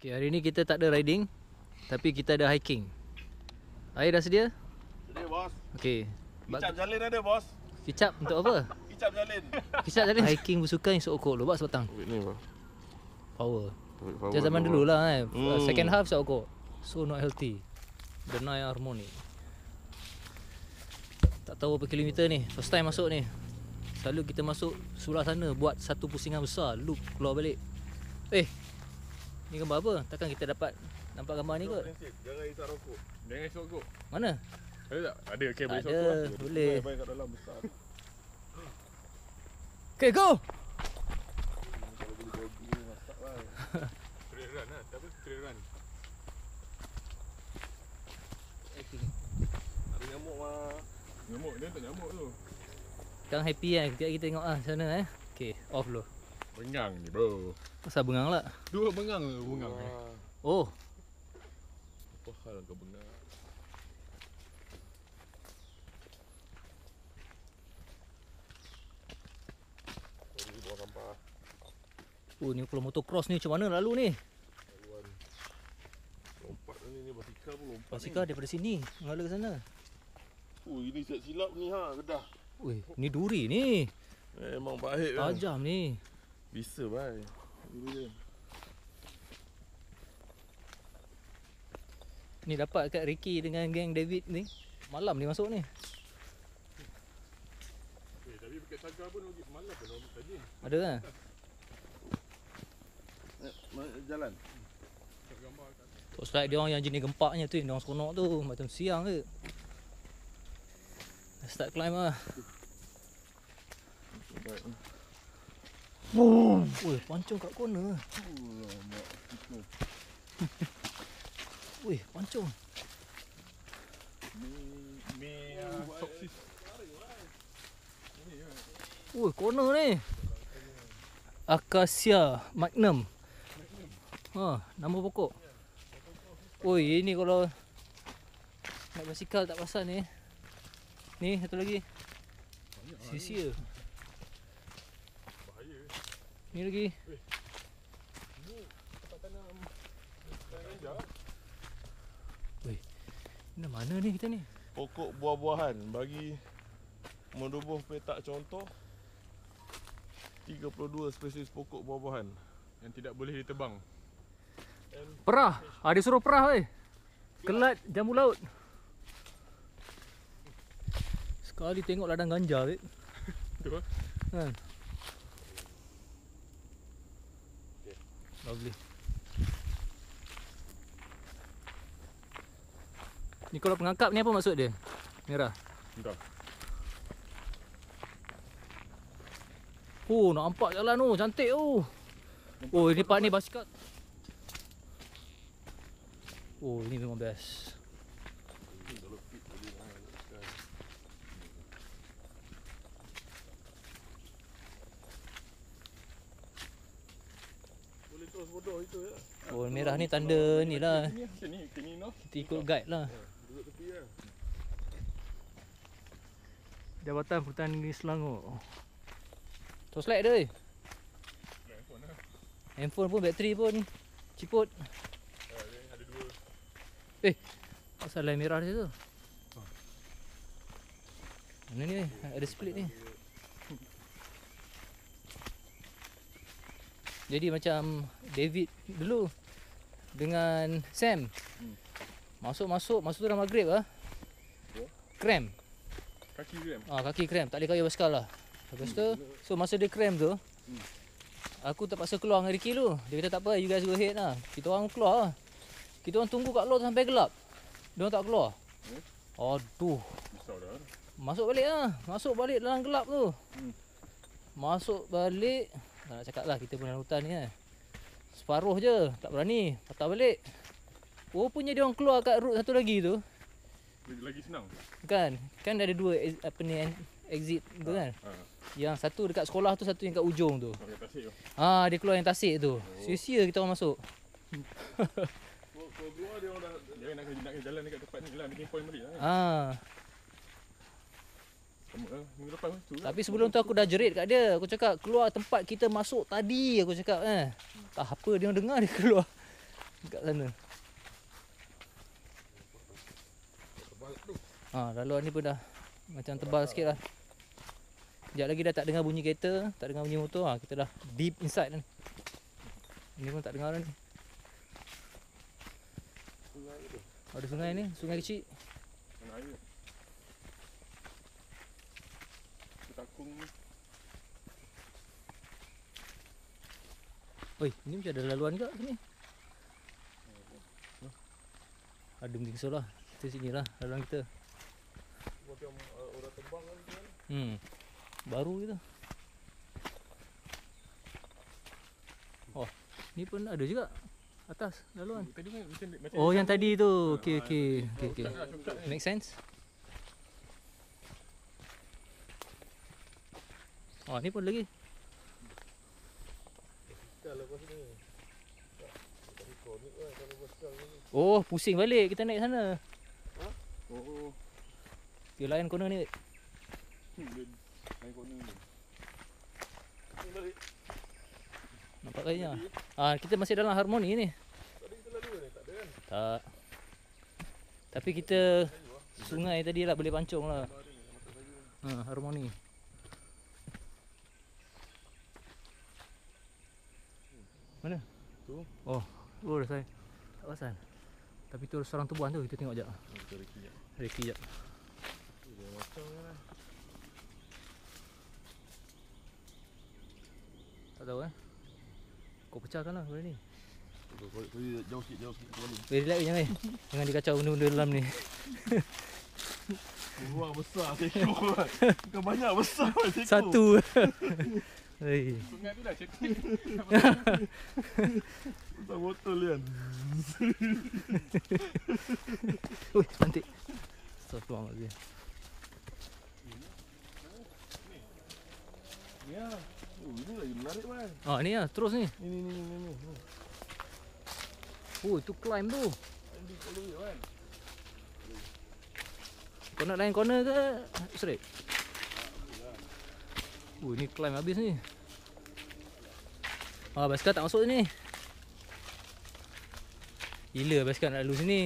Okay, hari ni kita tak ada riding, tapi kita ada hiking. Air dah sedia? Sedia bos. Okay. Kicap jalin ada bos. Kicap untuk apa? Kicap jalin. Kicap jalin. Hiking bersukan esok okok lubak sebatang. Ni bos. Power. Macam zaman dulu lah kan. Second half esok okok. So not healthy. Denai harmoni. Tak tahu berapa kilometer ni. First time masuk ni. Selalu kita masuk sebelah sana buat satu pusingan besar, loop keluar balik. Ni gambar apa? Takkan kita dapat nampak gambar ni kot? Jangan isap rokok. Jangan isap rokok. Mana? Ada tak? Ada kabel Tak isap ada, rokok lah. boleh. Baik kat dalam besar. Okay, go! Kalau boleh jogging ni masak lah. Trail run lah. Apa? Trail run. Ada nyamuk mah. Nyamuk. Dia tak nyamuk tu. Sekarang happy kan? Kejap kita tengok lah macam mana Okay, off dulu. Bengang ni bro. Asal bengang lah? Dua bengang ke bengang ni? Oh, Apa hal kau bengar? Sorry buang sampah. ni kalau motocross ni macam mana lalu ni? Laluan. Lompat ni basikal pun lompat. Basikal daripada sini, mengalir ke sana. Ini silap ni ha, Kedah. Ui, ni duri ni. Memang baik kan. Tajam ni. Bisa bai. Dulu je. Ni dapat kat Ricky dengan geng David ni. Malam ni masuk ni. Tapi pakai sagar pun malam pun orang tajin. Ada kan? Jalan. Gambar kat Tok strike dia orang yang jenis gempaknya tu, yang orang seronok tu. Macam siang ke. Start climb lah. Baik. Boom. Ui, pancung kat corner. Mak kita. Ui, pancung. ni soksis. Ui, corner ni. Acacia Magnum. Nama pokok. Ui, ini kalau naik basikal tak pasal ni. Ni satu lagi. Sia-sia. Bahaya. Ni lagi. Tempat tanam ganja. Ui, ni mana ni kita ni? Pokok buah-buahan bagi menubuh petak contoh 32 spesies pokok buah-buahan. Yang tidak boleh ditebang. Perah. Dia suruh perah weh. Kelat jambu laut. Sekali tengok ladang ganja weh. Tu lah. Kan? Lovely. Ni kalau pengangkap ni apa maksud dia? Merah. Entah. Oh, nampak jalan tu, cantik tu. Oh, ini part ni basikal. Oh, ini memang best. Boleh terus bodoh itu ya. Oh, merah ni tanda ni lah. Sini noh. Kita ikut guide lah. Duduk tepi ya. Jabatan Perhutanan Negeri Selangor. Terus light dia. Handphone lah. Handphone pun bateri pun ciput. Ada dua. Asal line merah dia tu. Mana ni? Ada split ni. Jadi macam David dulu dengan Sam. Masuk tu dah maghrib lah. Cramp. Kaki gram. Kaki cramp, tak boleh kaya basikal lah. Lepas tu, so masa dia cramp tu, aku terpaksa keluar dengan Ricky tu. Dia kata tak apa, you guys go ahead lah. Kita orang keluar lah. Kita orang tunggu kat luar sampai gelap. Dia orang tak keluar. Aduh. Besar dah. Masuk balik lah. Masuk balik dalam gelap tu. Masuk balik. Tak nak cakap lah, kita pun dalam hutan ni kan. Separuh je, tak berani. Patah balik. Rupanya dia orang keluar kat route satu lagi tu. Lagi senang. Kan ada dua exit tu kan. Yang satu dekat sekolah tu, satu yang kat ujung tu. Pakai tasik tu. Dia keluar yang tasik tu. Sia-sia kita orang masuk. Kalau keluar dia orang dah Jangan nak jalan dekat tempat ni lah. Bikin point balik lah. Sama lah. Minggu depan tu lah. Tapi sebelum tu aku dah jerit kat dia. Aku cakap keluar tempat kita masuk tadi. Aku cakap tak apa, dia orang dengar dia keluar. Dekat sana. Tebal tu. Laluan ni pun dah macam tebal sikit lah. Sekejap lagi dah tak dengar bunyi kereta, tak dengar bunyi motor. Kita dah deep inside ni. Ni pun tak dengar dah ni. Sungai tu. Ada sungai ni, sungai kecil. Mana air? Takung ni. Oi, ni macam ada laluan kat sini. Ada mungkin so lah. Kita sini lah laluan kita. Macam orang terbang kan tu kan. Baru gitu. Oh, ni pun ada juga atas laluan. Tadi kan macam Oh, yang tadi tu. Okey. Make sense? Oh, ni pun lagi. Basikal lepas ni. Tak ikonik kan kalau basikal ni. Oh, pusing balik kita naik sana. Oh. Dia lain corner ni. Boleh main corner ni. Ni balik. Nampak kayaknya. Kita masih dalam harmoni ni. Tadi kita lalu ni, tak ada kan? Tak. Tapi kita sungai tadi lah boleh pancung lah. Harmoni. Mana? Tu. Oh, dah saya. Tak pasal. Tapi tu seorang tubuhan tu, kita tengok jap. Kita reki jap. Reki jap. Dia macam kan. Tak tahu Kau pecahkan lah benda ni. Kau jauh sikit kembali. Relax je jangan. Jangan dikacau benda-benda dalam ni. Ruang besar seko kan. Bukan banyak besar seko. Satu. Hei. Sungai tu dah cetek. Besar botol kan. Ui, cantik. Astagfirullahaladzim. Ya. Ini lagi menarik kan. Ni lah, terus ni. Ini. Oh, itu climb tu. Ini kalau kan. Kau nak lain corner ke straight? Ni climb habis ni. Basikal tak masuk sini. Gila basikal nak lalu sini.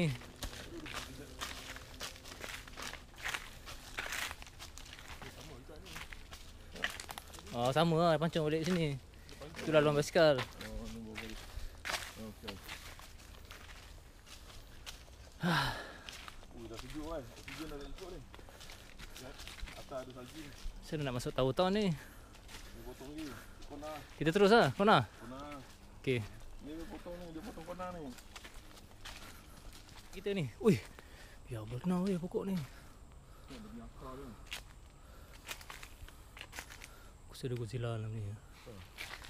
Sama lah, pancung balik sini. Itu laluan basikal. Ni bawa balik. Okey. Dah sejuk kan. Oksigen dah ikut ni. Atas ada salji. Saya nak masuk tahu-tahu ni. Dia potong lagi. Kona. Kita terus lah, Kona. Okey. Ni dia potong ni, dia potong kona ni. Kita ni. Ui. Ya benar weh pokok ni. Dia punya akar ni. Aku rasa ada Godzilla dalam ni.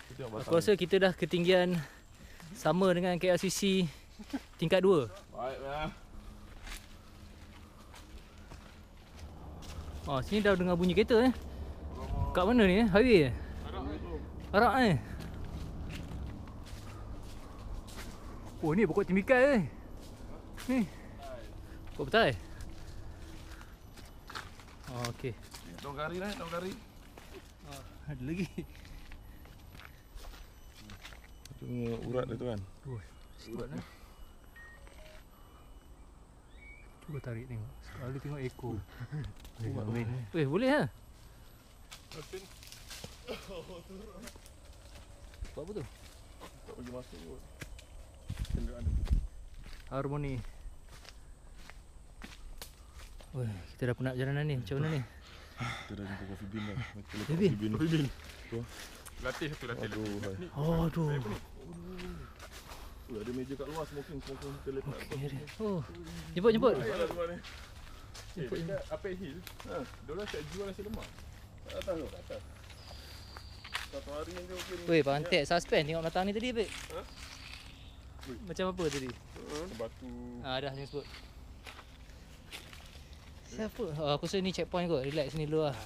Kita tengok Aku rasa kita dah ketinggian sama dengan KLCC tingkat 2. Baiklah. Sini dah dengar bunyi kereta Kat mana ni highway Arak Oh ni pokok timikai Ni pokok petai okey. Daun kari lah, daun kari. Ada lagi. Itu punya urat dia tu kan. Urat lah. Cuba tarik tengok. Sekali tengok ekor. Boleh lah. Buat apa tu? Tak bagi masuk kot. Kenderaan tu. Harmoni. Kita dah penat jalanan ni. Macam mana ni? Kita dah jumpa Coffee Bean dah. Coffee Bean? Coffee Bean. Tu. Latih satu latih. Aduh. Ada meja kat luar smoking kita letak. Jemput. Ayolah luar ni. Dekat Upper Hill. Diorang tak jual nasi lemak. Tak tahu. Satu hari yang dia mungkin. Weh, pantai suspend tengok datang ni tadi, Bek. Macam apa tadi? Batu. Dah ni sebut. Siapa? Aku rasa ni checkpoint kot. Relax ni dulu lah.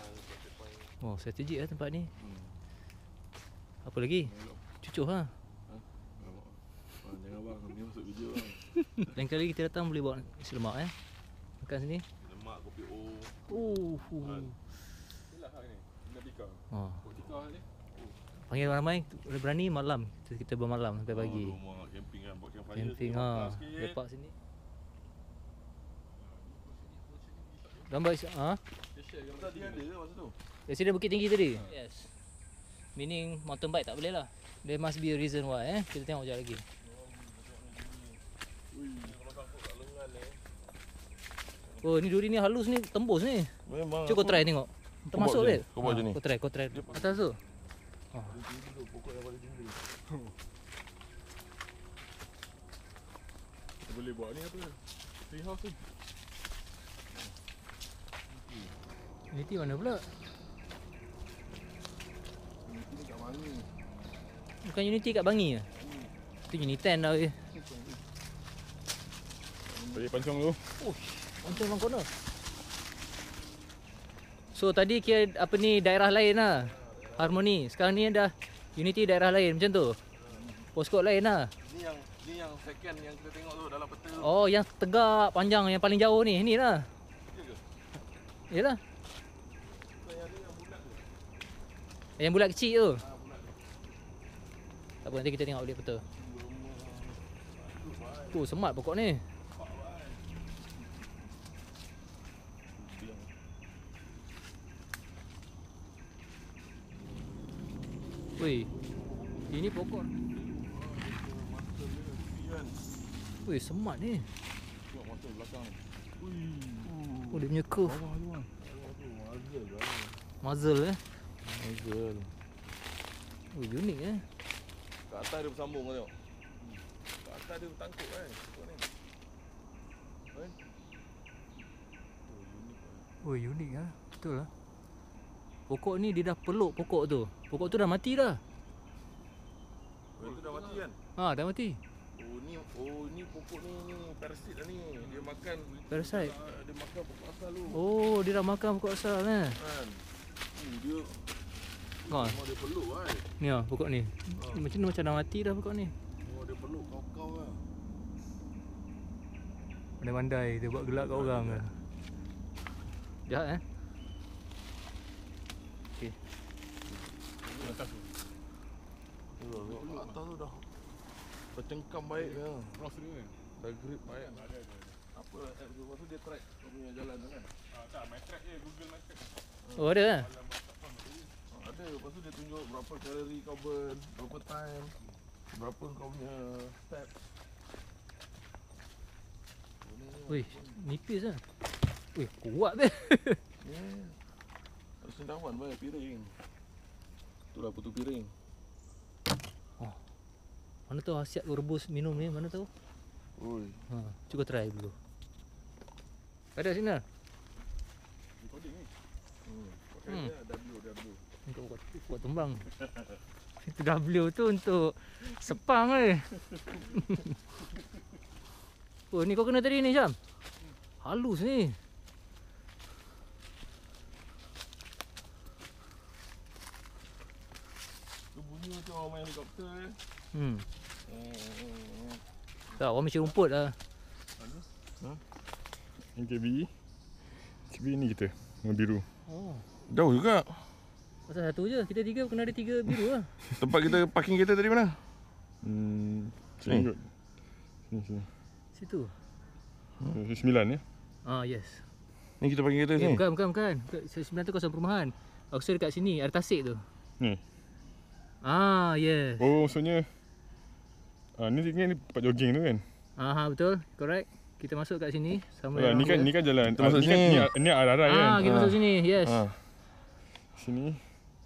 Strategik lah tempat ni. Apa lagi? Cucuk lah. Jangan bang, ni masuk video bang. Lain kali kita datang boleh bawa nasi lemak makan sini. Lemak, kopi O. Inilah hak ni. Bina tikar. Kok tikar ni? Panggil ramai, berani malam. Kita bermalam sampai pagi. Rumah camping kan, buat campfire. Camping sikit, ha. lepas sikit. Lepak sini. Gambar ha? Tadi ada ke masa tu? Accident Bukit Tinggi tadi? Yes. Meaning mountain bike tak boleh lah. There must be a reason why Kita tengok sekejap lagi. Kalau sangkut kat lengan ni. Oh ni duri ni halus ni, tembus ni. Memang. Cuba kau try tengok. Termasuk buat dia. je. Kau buat je ni. Kau try. Atas tu. Tinggi tu, pokok yang paling tinggi. Kita boleh buat ni apa? Tree house tu. Unity mana pula? Ini kat mana? Bukan Unity kat Bangi ke? Tu Unity 10 dah weh. Balik pancong tu. Macam bang corner. So tadi kira apa ni daerah lain lah. Harmony. Sekarang ni dah Unity daerah lain macam tu. Postcode lain lah. Ni yang second yang kita tengok tu dalam peta tu. Oh yang tegak panjang yang paling jauh ni. Ni lah. Ya ke? Yalah. Yang ni yang bulat tu. Yang bulat kecil tu. Ha, bulat tu. Tak apa nanti kita tengok balik peta. Tu semat pokok ni. Weh. Ini pokok. Weh semat ni. Tengok mata belakang ni. Oh dia punya curve. Bawah tu bang. Bawah tu muzzle lah. Muzzle Muzzle. Oh unik Kat atas dia bersambung kau tengok. Kat atas dia bertangkuk kan. Tengok ni. Kan? Oh, unik. Oh unik betul lah. Pokok ni dia dah peluk pokok tu. Pokok tu dah mati dah. Oh, itu dah mati kan? Ha dah mati. Oh ni pokok ni parasit dah ni. Dia makan Parasite. Dia makan pokok asal tu. Oh dia dah makan pokok asal Kan. Dia Ha. memang dia peluk kan. Ni pokok ni. Macam dah mati dah pokok ni. Oh dia peluk kau-kau lah. Pandai-pandai dia buat gelak kat orang ke. Jahat Okey. Atas tu. Tengok atas tu dah tercengkam baik ya. Cross dia kan. Dah grip baik. Ada. Apa app tu? Lepas tu dia track kau punya jalan tu kan. Tak, my track je, Google my track. Oh ada lah. Ada. Lepas tu dia tunjuk berapa kalori kau burn, berapa time, berapa kau punya step. Wih, nipis lah. Wih, kuat dia. Ni ada sendawan baik piring. Itulah putu piring. Mana tahu hasiat kau rebus minum ni, mana tahu. Oi. Cuba try dulu. Ada sini lah. Recording ni. Pakai dia W. Untuk buat tumbang. Itu W tu untuk sepang Oh ni kau kena tadi ni Syam. Halus ni. Tu bunyi macam orang main helikopter eh. Tak, orang macam rumput lah. Ni KB. KB ni kita. Yang biru. Oh. Jauh juga. Pasal satu je, kita tiga kena ada tiga biru lah. Tempat kita parking kereta tadi mana? Sini kot. Sini. Situ. 9 ya. Yes. Ni kita parking kereta sini. Bukan. Sebenarnya tu kawasan perumahan. Aku rasa dekat sini, ada tasik tu. Ni. Yes. Oh, maksudnya ni tempat jogging tu kan. Betul. Correct. Kita masuk kat sini sama Ni kan jalan. Kita masuk sini. Ni arah-arah kan. kita masuk sini. Yes. Sini.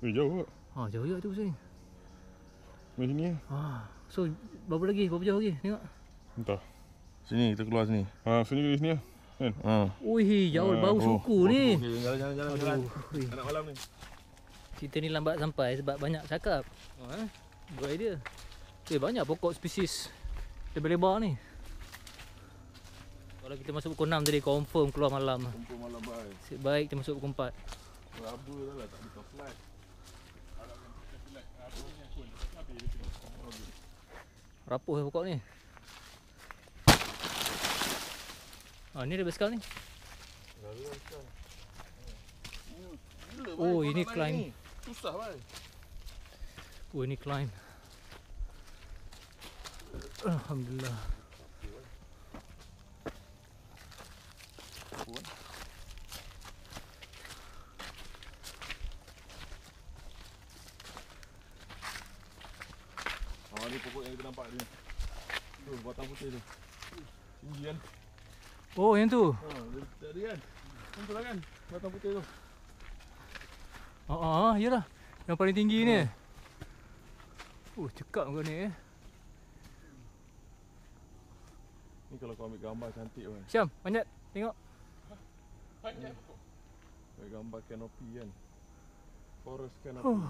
Jauh kot. Jauh juga tu sini. Mari sini. So berapa jauh lagi? Tengok. Entah. Sini kita keluar sini. Sini ke sini lah. Kan? Wih, jauh bau suku ni. Jalan. Wih. Anak malam ni. Kita ni lambat sampai sebab banyak cakap. Good idea. Banyak pokok spesies lebar-lebar ni. Kalau kita masuk pukul 6 tadi confirm keluar malam. Kumpul malam baik. Nasib baik kita masuk pukul 4. Berapa dah lah tak ada flight. Rapuh pokok ni. Ni ada basikal ni. Oh, ini climb. Susah baik. Oh, ini climb. Alhamdulillah. Ni pokok yang kita nampak ni. Tu batang putih tu. Tinggi kan? Oh, yang tu. Tadi kan? Tentu lah kan? Batang putih tu. Yalah. Yang paling tinggi ni. Cekak kau ni. Ni kalau kau ambil gambar cantik kan. Syam, panjat. Tengok. Panjat pokok. Ambil gambar canopy kan. Forest canopy.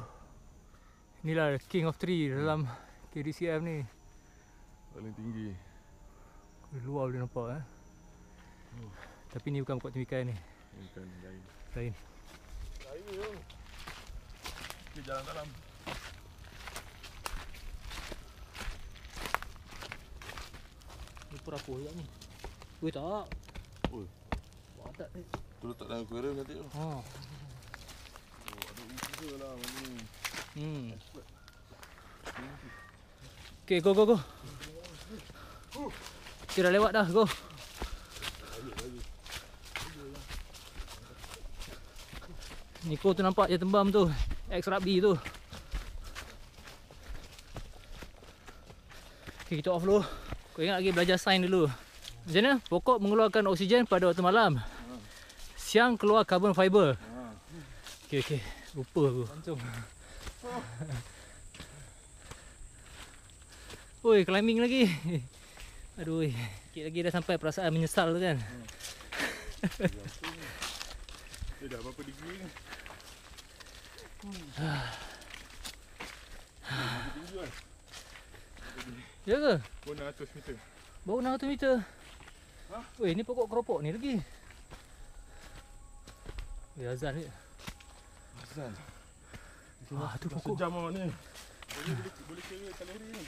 Inilah king of tree dalam KDCM ni. Paling tinggi. Luar boleh nampak Tapi ni bukan pokok temikai ni. Bukan lain. Lain. Lain tu. Okey, jalan dalam. Ni perapu juga ni. Oi tak. Oi. Tak ni. Tu letak dalam aquarium nanti tu. Ha. Oh, ada usaha lah mana ni. Okay, go. Kita dah lewat dah, go. Niko tu nampak je tembam tu. Ex-rugby tu. Okay, kita off dulu. Kau ingat lagi belajar sains dulu. Macam mana? Pokok mengeluarkan oksigen pada waktu malam. Siang keluar carbon fiber. Okay. Lupa aku. Langsung. Oi, climbing lagi. Aduh, sikit lagi dah sampai perasaan menyesal tu kan. Dia dah berapa degree ni? Tinggi kan? Ya ke? 600 meter. Baru 600 meter. Oi, ni pokok keropok ni lagi. Azan ni. Azan. Tu pokok. Sejam awak ni. Boleh kira kalori ni.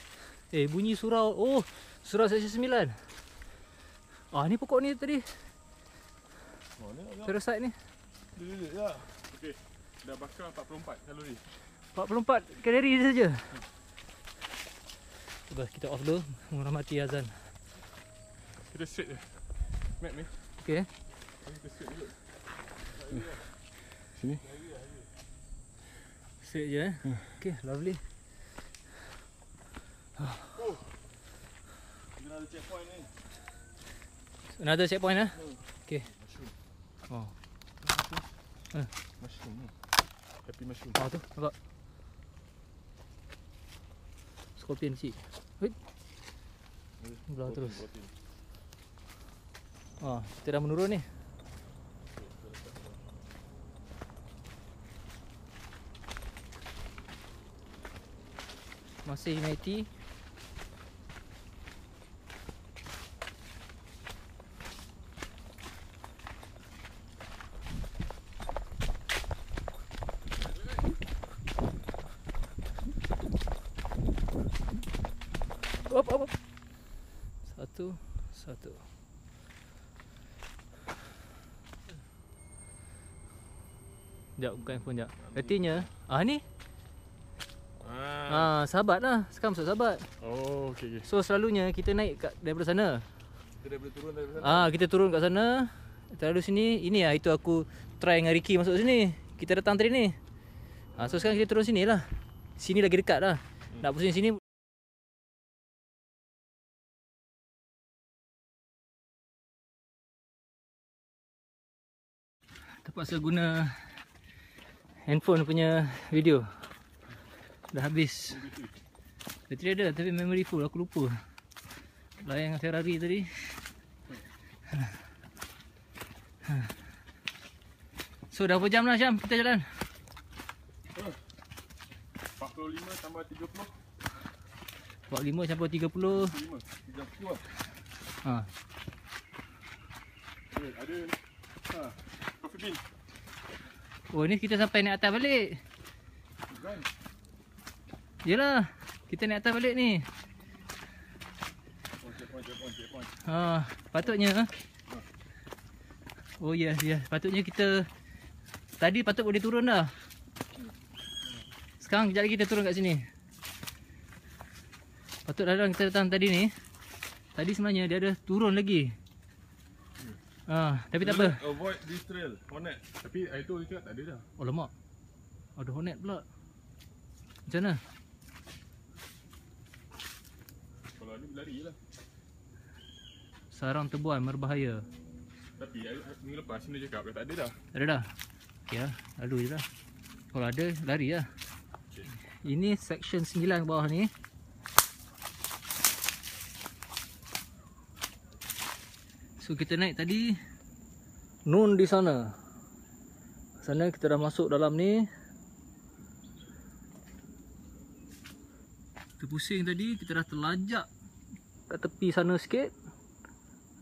Bunyi surau. Oh, surau seksi 9. Ni pokok ni tadi. Oh, ni agak. Parasite ni. Ya. Okey. Dah bakar 44 kalori. 44 kalori saja. Bas kita off dulu menghormati azan. Kita straight je. Map ni. Okey. Kita straight je. Sini. Straight je Okey, lovely. Kita ada checkpoint ni. Another checkpoint Okey. Mushroom ni. Happy mushroom. Tu, nampak. Scorpion kecil. Wait. Belah terus. Kita dah menurun ni. Masih United. Op. Satu. Sekejap, bukan handphone sekejap. Artinya, ni? Sahabat lah. Sekarang masuk sahabat. Oh, okey. So selalunya kita naik daripada sana. Kita dah boleh turun daripada sana. Kita turun kat sana. Terlalu sini. Ini lah itu aku try dengan Ricky masuk sini. Kita datang tadi ni. So sekarang kita turun sini lah. Sini lagi dekat lah. Nak pusing sini. Terpaksa guna handphone punya video. Dah habis. Bateri ada tapi memory full, aku lupa. Layan dengan Ferrari tadi. So dah berapa jam lah Syam kita jalan? 45 tambah 30. 45 sampai 30. 5. Jam 10 lah. Ada coffee bean. Oh ni kita sampai naik atas balik. Kan? Yelah, kita naik atas balik ni. Checkpoint. Patutnya. Oh yes. Patutnya kita tadi patut boleh turun dah. Sekarang kejap lagi kita turun kat sini. Patut dalam kita datang tadi ni. Tadi sebenarnya dia ada turun lagi. Tapi tak apa. Avoid this trail, hornet. Tapi air tu cakap tak ada dah. Oh lemak. Ada hornet pula. Macam mana? Kalau ni berlari je lah. Sarang tebuan berbahaya. Tapi minggu lepas ni dia cakap dah tak ada dah. Ada dah? Ya, lalu je lah. Kalau ada, lari lah. Ini section 9 bawah ni. So kita naik tadi Nun di sana. Sana kita dah masuk dalam ni. Kita pusing tadi, kita dah terlajak kat tepi sana sikit.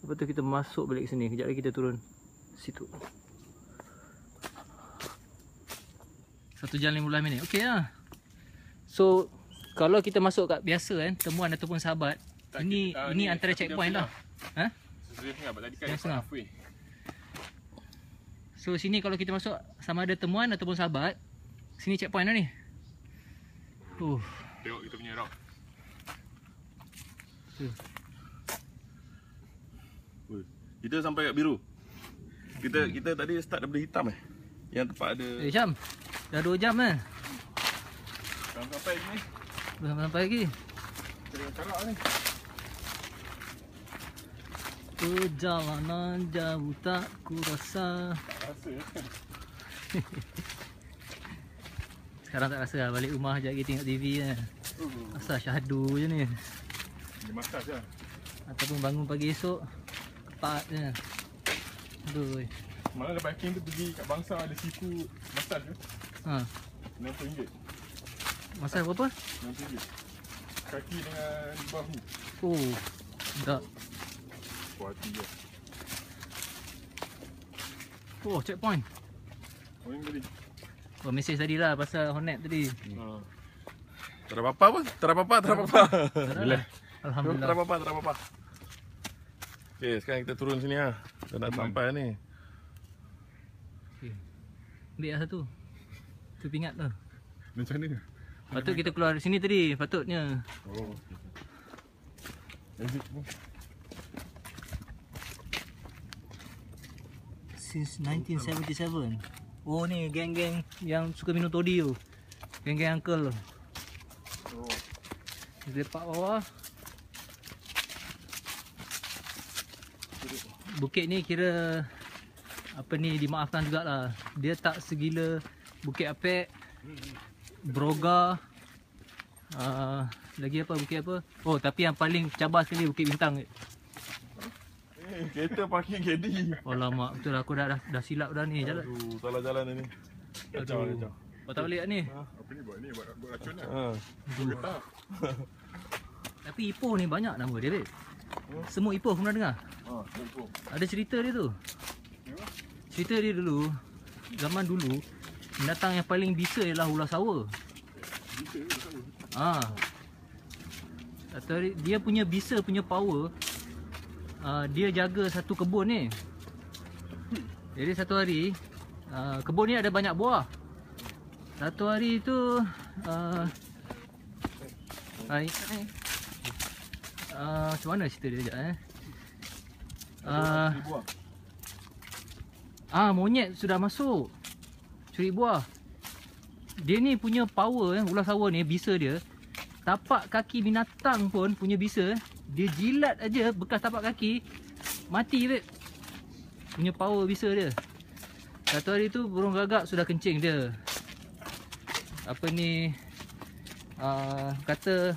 Lepas tu kita masuk balik sini. Kejap lagi kita turun situ. 1 jam 15 minit. Okey lah. So kalau kita masuk kat biasa kan, temuan ataupun sahabat, Tak, ini ni antara aku checkpoint diam lah. Ha? Sesuai tengah tadi kan Diam setengah. halfway. So sini kalau kita masuk sama ada temuan ataupun sahabat, sini checkpoint lah ni. Tengok kita punya rock. Kita sampai kat biru. Kita tadi start daripada hitam Yang tempat ada. Syam, dah 2 jam kan? Jangan sampai ni. Belum sampai lagi. Kita dengan karak ni. Perjalanan jauh tak ku rasa. Tak rasa. Sekarang tak rasa lah, balik rumah sekejap lagi tengok TV kan. Asal syahdu je ni. Dia masak je. Ataupun bangun pagi esok, kepat je. Aduh. Malah lepas hiking tu pergi kat Bangsa ada seafood masak je. Ha. RM60. Masak berapa? RM60. Kaki dengan bahu. Oh, sedap. Puas hati je. Oh, checkpoint. Oh ni tadi. Oh, mesej tadi lah pasal hornet tadi. Tak ada apa-apa pun. Tak ada apa-apa, tak ada apa-apa. Alhamdulillah. Tak ada apa-apa, tak ada apa-apa. Okay, sekarang kita turun sini lah. Dah nak sampai ni. Okay. Ambil lah satu. Tu pingat tu. Macam mana? Patut kita keluar dari sini tadi, patutnya. Oh. Exit pun. Since 1977. Oh ni geng-geng yang suka minum toddy tu. Geng-geng uncle tu. Oh. Kita lepak bawah. Bukit ni kira apa ni, dimaafkan jugalah. Dia tak segila Bukit Apek, Broga, lagi apa bukit apa? Oh, tapi yang paling cabar sekali Bukit Bintang. Kereta parking KD. Alamak, betul lah, aku dah silap dah ni jalan. Aduh, salah jalan ni. Kacau, kacau. Kau tak boleh kat ni? Apa ni buat ni? Buat racun lah. Ha. Tapi Ipoh ni banyak nama dia, babe. Semua Ipoh pernah dengar? Betul. Ada cerita dia tu. Cerita dia dulu, zaman dulu, binatang yang paling bisa ialah ular sawa. Atau dia punya bisa punya power, dia jaga satu kebun ni. Jadi satu hari, kebun ni ada banyak buah. Satu hari tu macam mana cerita dia sekejap monyet sudah masuk curi buah. Dia ni punya power ular sawa ni, bisa dia tapak kaki binatang pun punya bisa. Dia jilat aja bekas tapak kaki mati, babe. Punya power bisa dia. Satu hari tu burung gagak sudah kencing dia. Apa ni, kata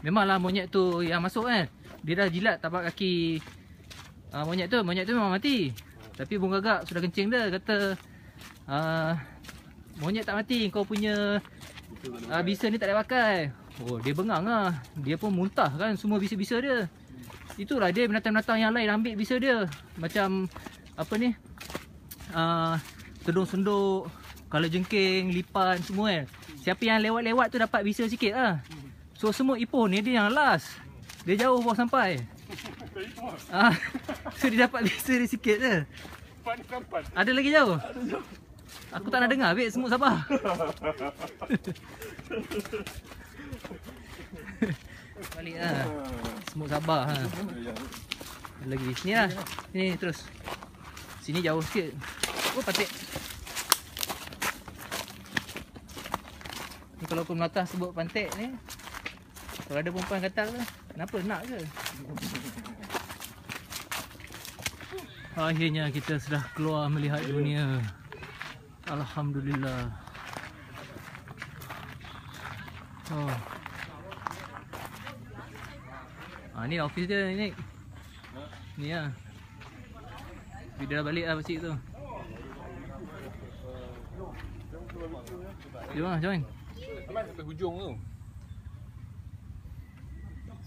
memanglah monyet tu yang masuk kan. Dia dah jilat tapak kaki monyet tu memang mati. Tapi burung gagak sudah kencing dia. Kata monyet tak mati, kau punya bisa ni tak boleh pakai. Oh, dia bengang lah. Dia pun muntah kan semua bisa-bisa dia. Itulah dia, binatang-binatang yang lain ambil bisa dia. Macam apa ni, senduk-senduk, kalajengking, lipan semua kan. Siapa yang lewat-lewat tu dapat bisa sikit lah. So semua Ipoh ni dia yang last. Dia jauh bawa sampai. So dia dapat bisa dia sikit je. Ada lagi jauh? Aku tak nak dengar, babe, semut sabar. Balik lah. Semua sabar ha. Lagi. Ni lah. Ni terus. Sini jauh sikit. Oh patik. Ni kalau pun melata sebut pantik ni. Kalau ada perempuan kata tu, kenapa nak ke? Akhirnya kita sudah keluar melihat dunia. Alhamdulillah. Oh. Ni office dia ni. Ni lah. Dia dah balik lah pakcik tu. Jom lah, join. Aman sampai hujung tu.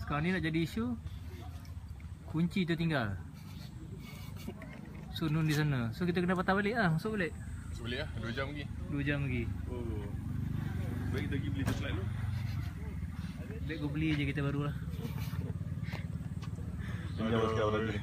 Sekarang ni nak jadi isu, kunci tertinggal. So Nun di sana. So kita kena patah balik lah, masuk balik. Masuk balik lah, 2 jam lagi. 2 jam lagi. Oh. Baik kita pergi beli sesuatu dulu. Baik kau beli je kita baru lah. Jangan sekarang lagi.